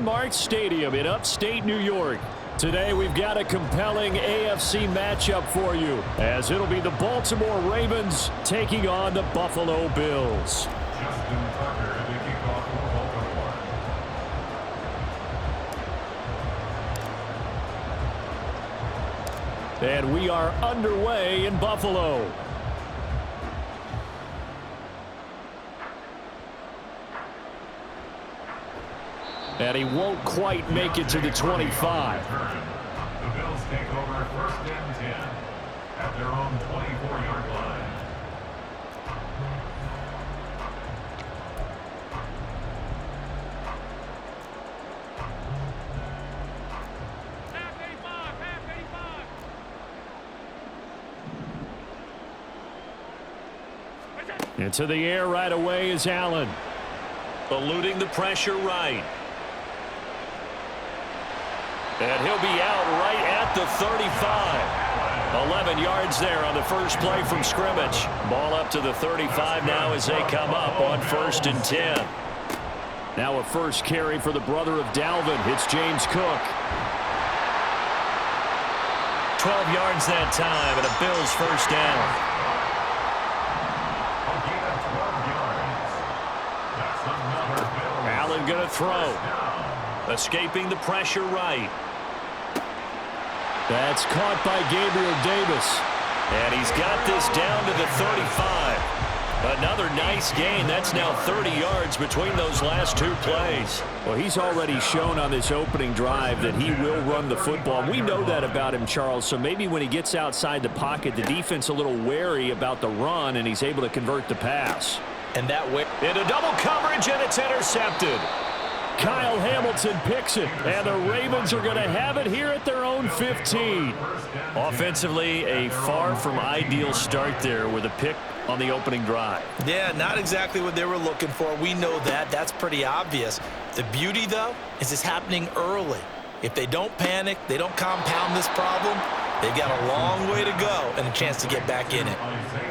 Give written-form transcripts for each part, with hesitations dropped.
Mark Stadium in upstate New York. Today we've got a compelling AFC matchup for you, as it'll be the Baltimore Ravens taking on the Buffalo Bills. And we are underway in Buffalo. And he won't quite make it to the 25. The Bills take over 1st and 10 at their own 24-yard line. Into the air right away is Allen. Eluding the pressure right. And he'll be out right at the 35. 11 yards there on the first play from scrimmage. Ball up to the 35 now as they come up on 1st and 10. Now a first carry for the brother of Dalvin. It's James Cook. 12 yards that time and a Bills first down. Allen going to throw. Escaping the pressure right. That's caught by Gabriel Davis. And he's got this down to the 35. Another nice gain. That's now 30 yards between those last two plays. Well, he's already shown on this opening drive that he will run the football. We know that about him, Charles. So maybe when he gets outside the pocket, the defense a little wary about the run, and he's able to convert the pass. And that way into double coverage, and it's intercepted. Kyle Hamilton picks it, and the Ravens are going to have it here at their own 15. Offensively, a far from ideal start there with a pick on the opening drive. Yeah, not exactly what they were looking for. We know that. That's pretty obvious. The beauty, though, is it's happening early. If they don't panic, they don't compound this problem, they've got a long way to go and a chance to get back in it.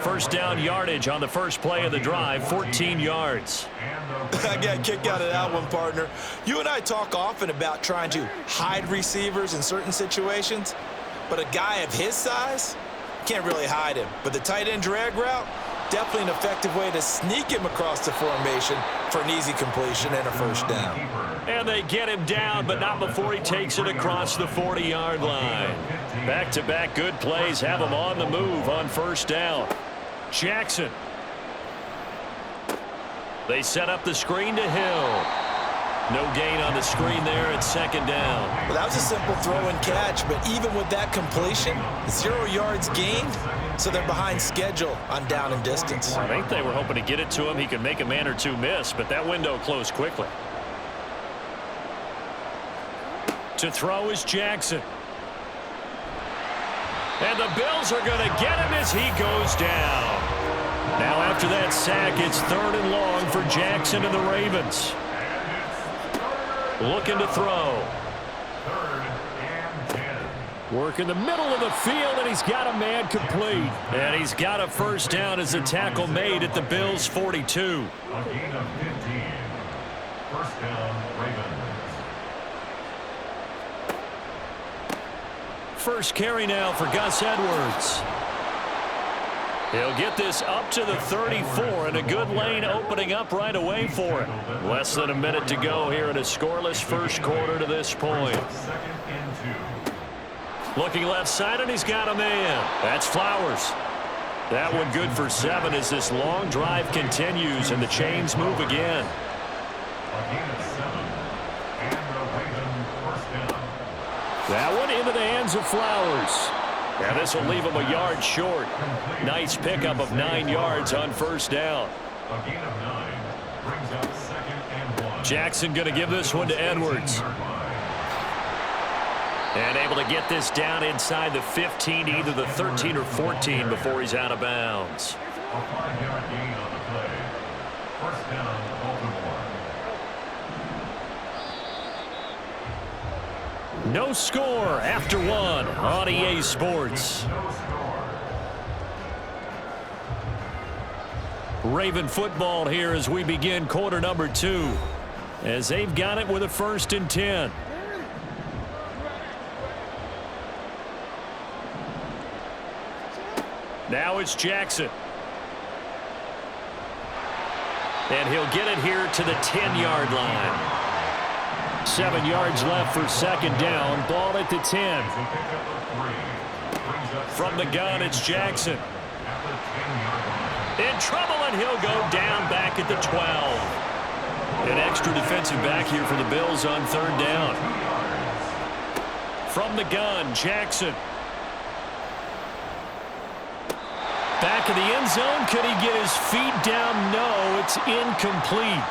First down yardage on the first play of the drive, 14 yards. I got a kick out of that one, partner. You and I talk often about trying to hide receivers in certain situations, but a guy of his size can't really hide him. But the tight end drag route, definitely an effective way to sneak him across the formation for an easy completion and a first down. And they get him down, but not before he takes it across the 40-yard line. Back-to-back good plays have him on the move on first down. Jackson. They set up the screen to Hill. No gain on the screen there at second down. Well, that was a simple throw and catch, but even with that completion, 0 yards gained, so they're behind schedule on down and distance. I think they were hoping to get it to him. He could make a man or two miss, but that window closed quickly. To throw is Jackson. And the Bills are going to get him as he goes down. Now after that sack, it's 3rd and long for Jackson and the Ravens. Looking to throw. 3rd and 10. Work in the middle of the field, and he's got a man complete. And he's got a first down as the tackle made at the Bills' 42. A gain of 15. First down, Ravens. First carry now for Gus Edwards. He'll get this up to the 34, and a good lane opening up right away for him. Less than a minute to go here in a scoreless first quarter to this point. 2nd and 2. Looking left side, and he's got a man. That's Flowers. That one good for 7 as this long drive continues, and the chains move again. A gain of 7. And the Ravens first down. That one into the hands of Flowers. Yeah, this will leave him a yard short. Nice pickup of 9 yards on first down. A gain of 9 brings up 2nd and 1. Jackson going to give this one to Edwards. And able to get this down inside the 15, either the 13 or 14 before he's out of bounds. A 5-yard gain on the play. First down, Baltimore. No score after one on EA Sports. Raven football here as we begin quarter number 2. as they've got it with a 1st and 10. Now it's Jackson. And he'll get it here to the 10-yard line. 7 yards left for 2nd down. Ball at the 10. From the gun, it's Jackson. In trouble, and he'll go down back at the 12. An extra defensive back here for the Bills on 3rd down. From the gun, Jackson. Back in the end zone. Could he get his feet down? No, it's incomplete.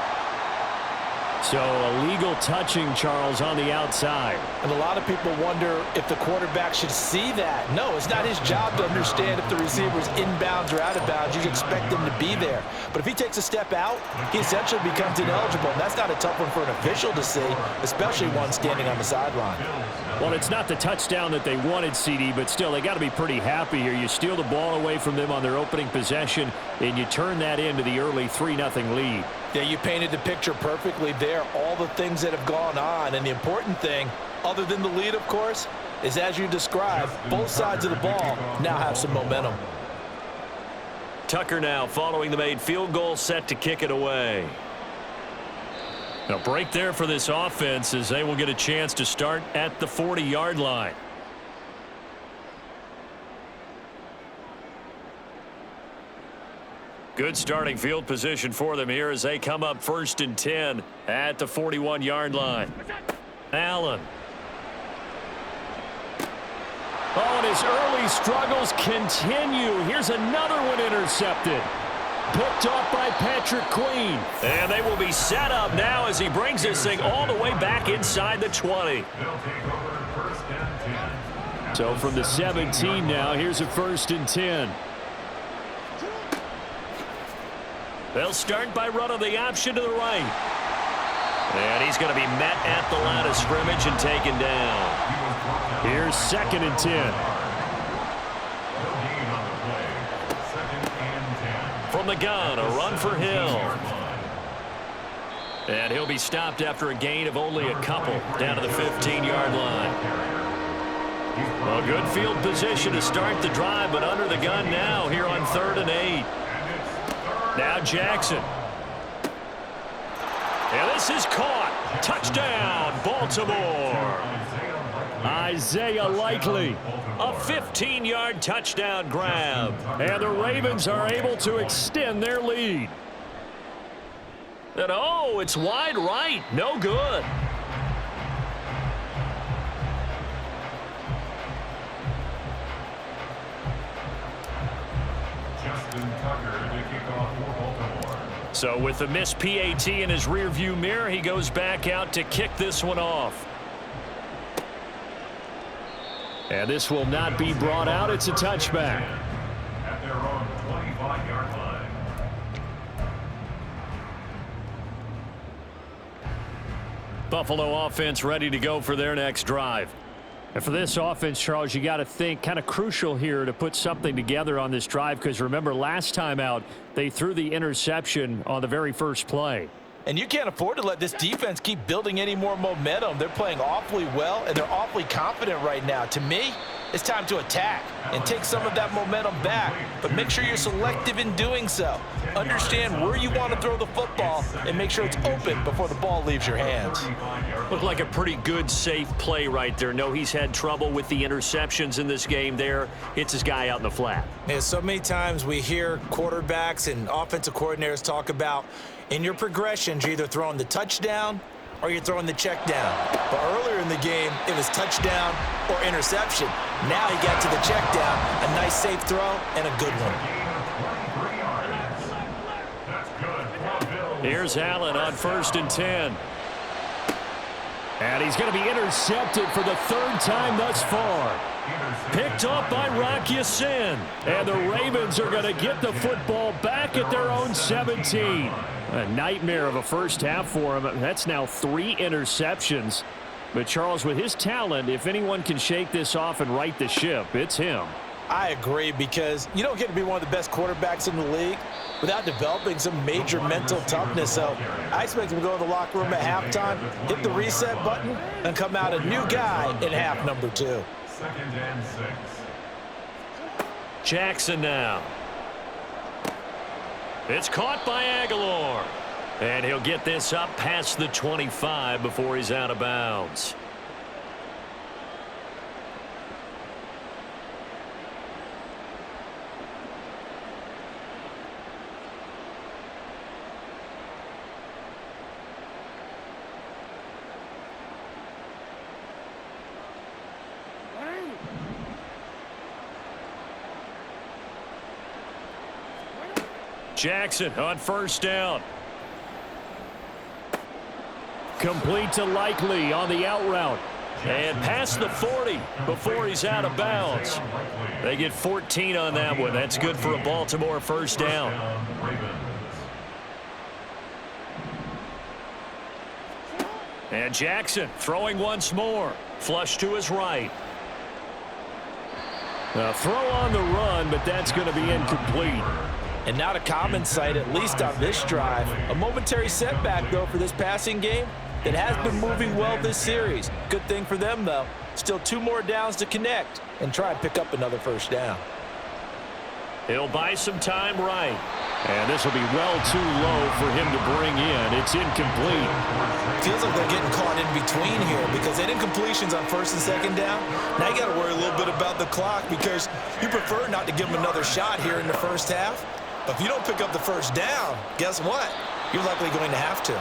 So a legal touching, Charles, on the outside. And a lot of people wonder if the quarterback should see that. No, it's not his job to understand if the receiver's inbounds or out of bounds. You expect him to be there. But if he takes a step out, he essentially becomes ineligible. And that's not a tough one for an official to see, especially one standing on the sideline. Well, it's not the touchdown that they wanted, CD, but still, they got to be pretty happy here. You steal the ball away from them on their opening possession, and you turn that into the early 3-0 lead. Yeah, you painted the picture perfectly there, all the things that have gone on. And the important thing, other than the lead, of course, is as you described, both sides of the ball now have some momentum. Tucker now following the made field goal, set to kick it away. A break there for this offense as they will get a chance to start at the 40-yard line. Good starting field position for them here as they come up 1st and 10 at the 41-yard line. Allen. Oh, and his early struggles continue. Here's another one intercepted. Picked off by Patrick Queen. And they will be set up now as he brings this thing all the way back inside the 20. So from the 17 now, here's a 1st and 10. They'll start by running the option to the right. And he's going to be met at the line of scrimmage and taken down. Here's 2nd and 10. From the gun, a run for Hill. And he'll be stopped after a gain of only a couple down to the 15-yard line. A good field position to start the drive, but under the gun now here on 3rd and 8. Now Jackson. And this is caught. Touchdown, Baltimore. Isaiah Likely. A 15-yard touchdown grab. And the Ravens are able to extend their lead. And oh, it's wide right. No good. So with the missed PAT in his rearview mirror, he goes back out to kick this one off. And this will not be brought out. It's a touchback. At their own 25-yard line. Buffalo offense ready to go for their next drive. And for this offense, Charles, you got to think kind of crucial here to put something together on this drive, because remember last time out they threw the interception on the very first play. And you can't afford to let this defense keep building any more momentum. They're playing awfully well, and they're awfully confident right now. To me, it's time to attack and take some of that momentum back, but make sure you're selective in doing so. Understand where you want to throw the football and make sure it's open before the ball leaves your hands. Looked like a pretty good, safe play right there. No, he's had trouble with the interceptions in this game there. Hits his guy out in the flat. Yeah, so many times we hear quarterbacks and offensive coordinators talk about in your progressions, you're either throwing the touchdown or you're throwing the check down. But earlier in the game, it was touchdown or interception. Now he got to the check down, a nice safe throw, and a good one. Here's Allen on 1st and 10. And he's going to be intercepted for the 3rd time thus far. Picked off by Rock Ya-Sin. And the Ravens are going to get the football back at their own 17. A nightmare of a first half for him. That's now 3 interceptions. But Charles, with his talent, if anyone can shake this off and right the ship, it's him. I agree, because you don't get to be one of the best quarterbacks in the league without developing some major mental toughness. So I expect him to go to the locker room at halftime, hit the reset button, and come out a new guy in half number 2. 2nd and 6. Jackson now. It's caught by Aguilar. And he'll get this up past the 25 before he's out of bounds. Jackson on first down. Complete to Likely on the out route. And past the 40 before he's out of bounds. They get 14 on that one. That's good for a Baltimore first down. And Jackson throwing once more. Flush to his right. A throw on the run, but that's going to be incomplete. And not a common sight, at least on this drive. A momentary setback, though, for this passing game that has been moving well this series. Good thing for them, though. Still 2 more downs to connect and try and pick up another first down. He'll buy some time right. And this will be well too low for him to bring in. It's incomplete. Feels like they're getting caught in between here, because they had incompletions on 1st and 2nd down. Now you got to worry a little bit about the clock, because you prefer not to give them another shot here in the first half. But if you don't pick up the first down, guess what? You're likely going to have to.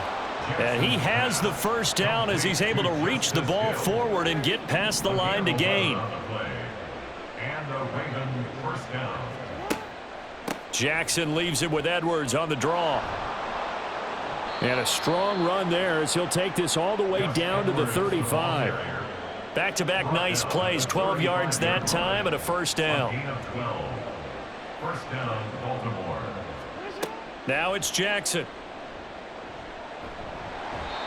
And he has the first down as he's able to reach the ball forward and get past the line to gain. And a Raven first down. Jackson leaves it with Edwards on the draw. And a strong run there as he'll take this all the way down to the 35. Back-to-back nice plays, 12 yards that time and a first down. First down, Baltimore. Now it's Jackson.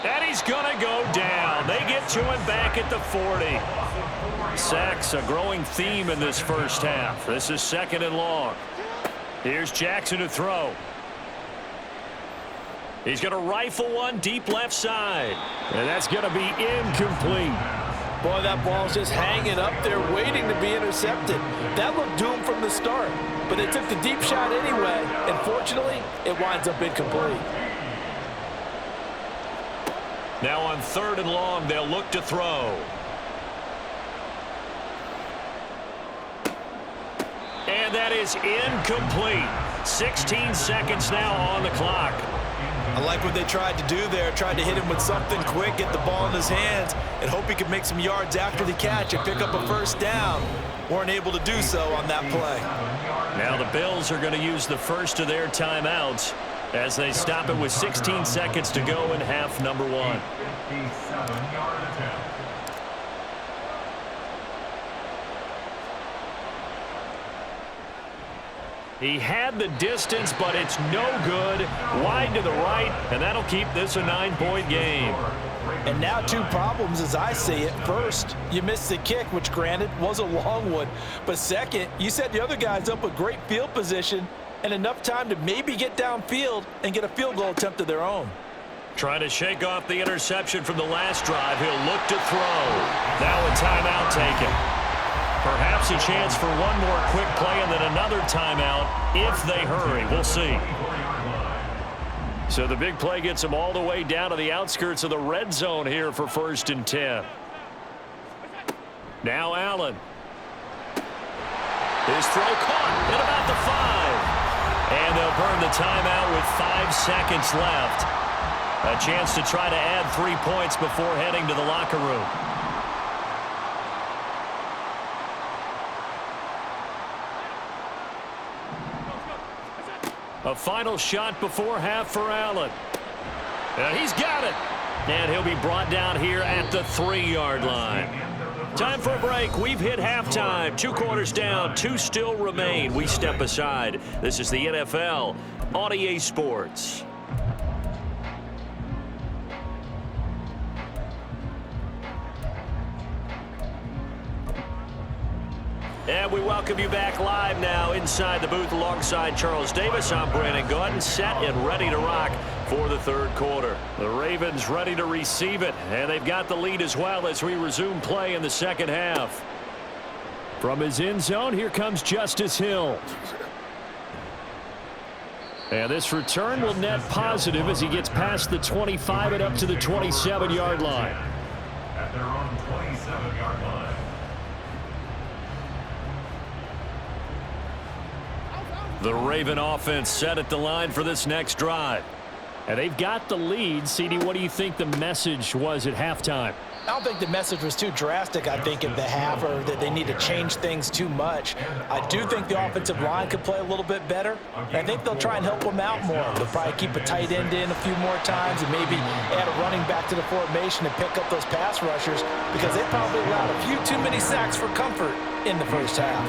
And he's going to go down. They get to him back at the 40. Sacks, a growing theme in this first half. This is 2nd and long. Here's Jackson to throw. He's going to rifle one deep left side. And that's going to be incomplete. Boy, that ball's just hanging up there waiting to be intercepted. That looked doomed from the start, but they took the deep shot anyway, and fortunately, it winds up incomplete. Now on 3rd and long, they'll look to throw. And that is incomplete. 16 seconds now on the clock. I like what they tried to do there. Tried to hit him with something quick, get the ball in his hands, and hope he could make some yards after the catch and pick up a first down. Weren't able to do so on that play. Now the Bills are going to use the first of their timeouts as they stop it with 16 seconds to go in half number 1. 57-yard attempt. He had the distance, but it's no good. Wide to the right, and that'll keep this a 9-point game. And now 2 problems as I see it. First, you missed the kick, which granted was a long one. But second, you set the other guys up with great field position and enough time to maybe get downfield and get a field goal attempt of their own. Trying to shake off the interception from the last drive. He'll look to throw. Now a timeout taken. Perhaps a chance for one more quick play and then another timeout if they hurry. We'll see. So the big play gets them all the way down to the outskirts of the red zone here for 1st and 10. Now Allen. His throw caught at about the 5. And they'll burn the timeout with 5 seconds left. A chance to try to add 3 points before heading to the locker room. A final shot before half for Allen. He's got it. And he'll be brought down here at the 3-yard line. Time for a break. We've hit halftime. 2 quarters down. 2 still remain. We step aside. This is the NFL on EA Sports. And we welcome you back live now inside the booth alongside Charles Davis. I'm Brandon Gaudin, set and ready to rock for the third quarter. The Ravens ready to receive it, and they've got the lead as well as we resume play in the second half. From his end zone, here comes Justice Hill. And this return will net positive as he gets past the 25 and up to the 27-yard line. At their own 27-yard line. The Raven offense set at the line for this next drive. And they've got the lead. CD, what do you think the message was at halftime? I don't think the message was too drastic, I think, at the half, or that they need to change things too much. I do think the offensive line could play a little bit better. I think they'll try and help them out more. They'll probably keep a tight end in a few more times and maybe add a running back to the formation and pick up those pass rushers, because they probably allowed a few too many sacks for comfort in the first half.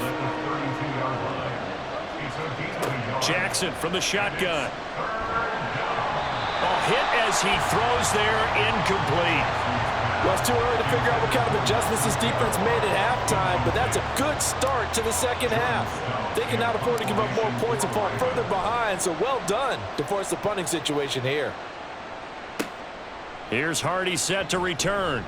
Jackson from the shotgun. A hit as he throws there, incomplete. Well, it's too early to figure out what kind of adjustments this defense made at halftime, but that's a good start to the second half. They can not afford to give up more points and fall further behind, so well done to force the punting situation here. Here's Hardy set to return.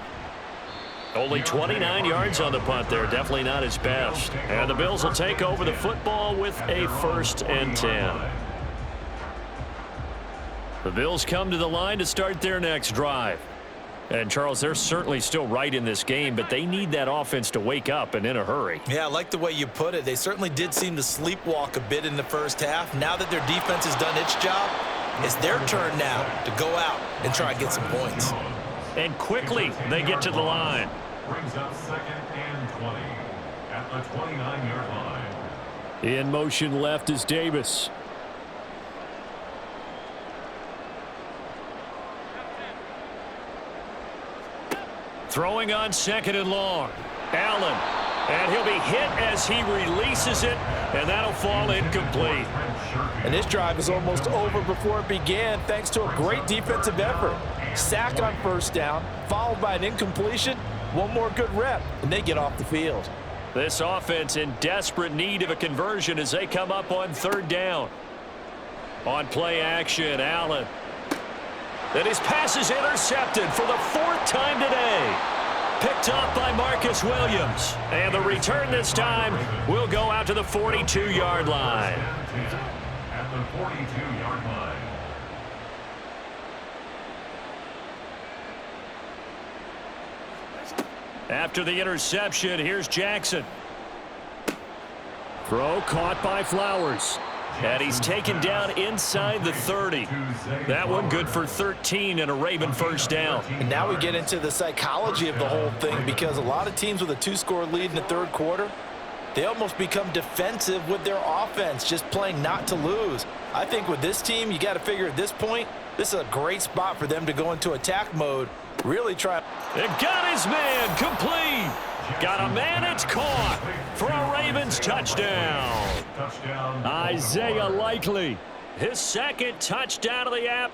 Only 29 yards on the punt there. Definitely not his best. And the Bills will take over the football with a 1st and 10. The Bills come to the line to start their next drive. And, Charles, they're certainly still right in this game, but they need that offense to wake up and in a hurry. Yeah, I like the way you put it. They certainly did seem to sleepwalk a bit in the first half. Now that their defense has done its job, it's their turn now to go out and try and get some points. And quickly they get to the line. Brings up 2nd and 20 at the 29-yard line. In motion left is Davis. Throwing on 2nd and long. Allen. And he'll be hit as he releases it, and that'll fall incomplete. And this drive is almost over before it began thanks to a great defensive effort. Sack on first down, followed by an incompletion. One more good rep, and they get off the field. This offense in desperate need of a conversion as they come up on 3rd down. On play action, Allen. And his pass is intercepted for the 4th time today. Picked up by Marcus Williams. And the return this time will go out to the 42-yard line. At the 42-yard line. After the interception, here's Jackson. Throw caught by Flowers. And he's taken down inside the 30. That one good for 13 and a Raven 1st down. And now we get into the psychology of the whole thing, because a lot of teams with a 2-score lead in the third quarter, they almost become defensive with their offense, just playing not to lose. I think with this team, you got to figure at this point, this is a great spot for them to go into attack mode, really try. And got his man complete. Got a man, it's caught for a Ravens touchdown. Isaiah Likely. His 2nd touchdown of the app.